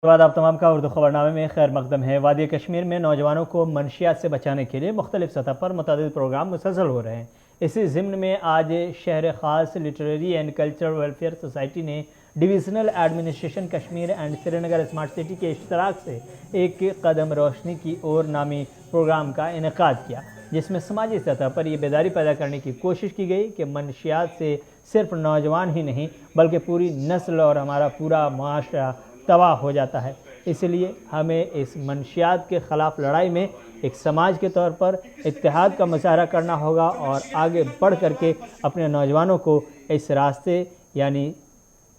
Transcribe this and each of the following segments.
बाद आप तमाम का उर्दू खबरनामे में खैर मकदम है। वादी कश्मीर में नौजवानों को मनशियात से बचाने के लिए मुख्तलिफ सतह पर मुतअद्दिद प्रोग्राम मुसलसल हो रहे हैं। इसी ज़िम्न में आज शहर ख़ास literary and cultural welfare society ने divisional administration Kashmir and Srinagar smart city के इश्तराक से एक कदम रोशनी की ओर नामी प्रोग्राम का इनेकाद किया, जिसमें समाजी सतह पर यह बेदारी पैदा करने की कोशिश की गई कि मनशियात से सिर्फ नौजवान ही नहीं बल्कि पूरी नस्ल और हमारा पूरा माशरा तबाह हो जाता है। इसलिए हमें इस मनशियात के ख़िलाफ़ लड़ाई में एक समाज के तौर पर इत्तेहाद का मुजाहरा करना होगा और आगे बढ़ करके अपने नौजवानों को इस रास्ते यानी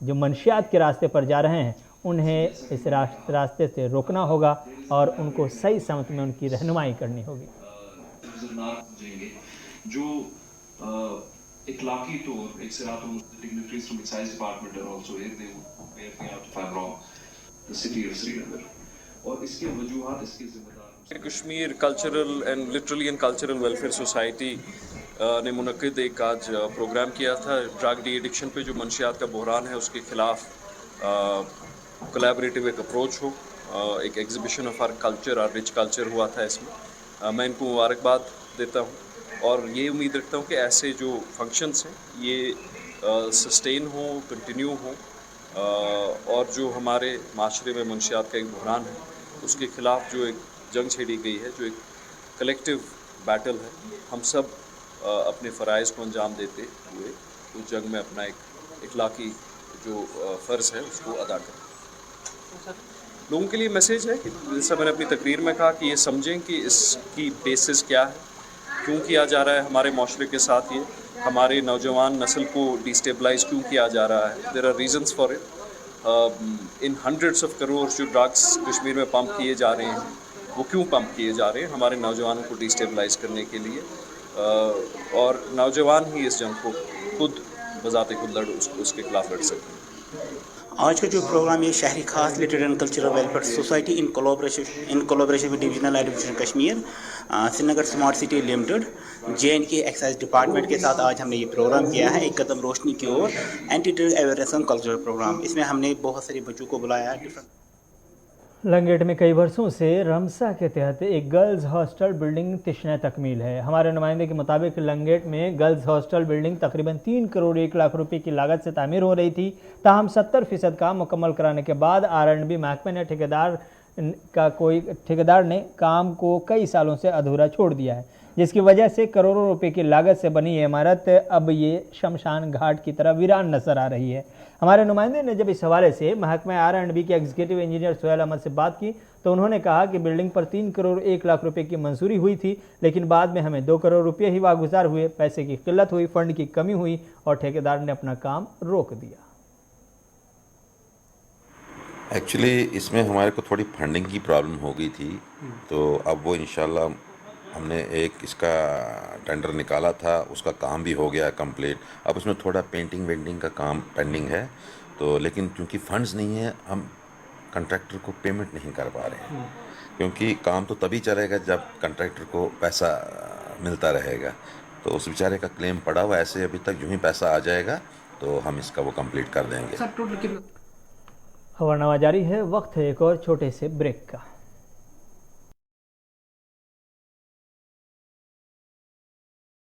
जो मनशियात के रास्ते पर जा रहे हैं उन्हें इस रास्ते से रोकना होगा और उनको सही समत में उनकी रहनुमाई करनी होगी। जो इखलाकी तौर एक सिरातुल dignitaries from excise department are also here they where we have to find wrong the city of Srinagar और इसके वजूहात इसके जिम्मेदार Kashmir cultural and literally and cultural welfare society ने मुनक्किद एक आज प्रोग्राम किया था ड्रग डी एडिक्शन पे जो मनशियात का बहरान है उसके ख़िलाफ़ कोलैबोरेटिव एक अप्रोच हो। एक एग्जीबिशन ऑफ आर कल्चर और रिच कल्चर हुआ था इसमें। मैं इनको मुबारकबाद देता हूँ और ये उम्मीद रखता हूँ कि ऐसे जो फंक्शंस हैं ये सस्टेन हो, कंटिन्यू हो और जो हमारे माशरे में मनशियात का एक बहरान है उसके ख़िलाफ़ जो एक जंग छेड़ी गई है, जो एक कलेक्टिव बैटल है, हम सब अपने फ़राइज़ को अंजाम देते हुए उस जंग में अपना एक इखलाकी जो फ़र्ज़ है उसको अदा करें। लोगों के लिए मैसेज है कि जैसा मैंने अपनी तकरीर में कहा कि ये समझें कि इसकी बेसिस क्या है, क्यों किया जा रहा है हमारे माशरे के साथ, ये हमारे नौजवान नस्ल को डिस्टेबलाइज क्यों किया जा रहा है। There are reasons for it. In hundreds of crore जो ड्रग्स कश्मीर में पंप किए जा रहे हैं वो क्यों पंप किए जा रहे हैं? हमारे नौजवानों को डिस्टेबलाइज करने के लिए और नौजवान ही इस जंग को खुद बज़ाते खुद उसके खिलाफ लड़ सकते हैं। आज का जो प्रोग्राम ये शहरी खास literary and cultural welfare society in collaboration with divisional administration Kashmir Srinagar smart city limited JNK excise department के साथ आज हमने ये प्रोग्राम किया है, एक कदम रोशनी की ओर anti drug awareness and cultural programme. इसमें हमने बहुत सारे बच्चों को बुलाया। लंगेट में कई वर्षों से रमसा के तहत एक गर्ल्स हॉस्टल बिल्डिंग तिश्न तकमील है। हमारे नुमाइंदे के मुताबिक लंगेट में गर्ल्स हॉस्टल बिल्डिंग तकरीबन 3 करोड़ 1 लाख रुपए की लागत से तामीर हो रही थी। ताहम 70% काम मुकम्मल कराने के बाद R&B महकमे ने ठेकेदार ने काम को कई सालों से अधूरा छोड़ दिया है, जिसकी वजह से करोड़ों रुपए की लागत से बनी ये इमारत अब ये शमशान घाट की तरह वीरान नजर आ रही है। हमारे नुमाइंदे ने जब इस हवाले से महकमा R&B के एग्जीक्यूटिव इंजीनियर सोहेल अहमद से बात की तो उन्होंने कहा कि बिल्डिंग पर 3 करोड़ 1 लाख रुपए की मंजूरी हुई थी, लेकिन बाद में हमें 2 करोड़ रुपये ही वागुजार हुए। पैसे की किल्लत हुई, फंड की कमी हुई और ठेकेदार ने अपना काम रोक दिया। एक्चुअली इसमें हमारे को थोड़ी फंडिंग की प्रॉब्लम हो गई थी, तो अब वो इंशाल्लाह हमने एक इसका टेंडर निकाला था, उसका काम भी हो गया कंप्लीट। अब उसमें थोड़ा पेंटिंग वेंटिंग का काम पेंडिंग है, तो लेकिन क्योंकि फंड्स नहीं है हम कंट्रैक्टर को पेमेंट नहीं कर पा रहे हैं, क्योंकि काम तो तभी चलेगा जब कंट्रैक्टर को पैसा मिलता रहेगा। तो उस बेचारे का क्लेम पड़ा हुआ, ऐसे अभी तक यूँ ही पैसा आ जाएगा तो हम इसका वो कंप्लीट कर देंगे। खबरनामा जारी है, वक्त है एक और छोटे से ब्रेक का।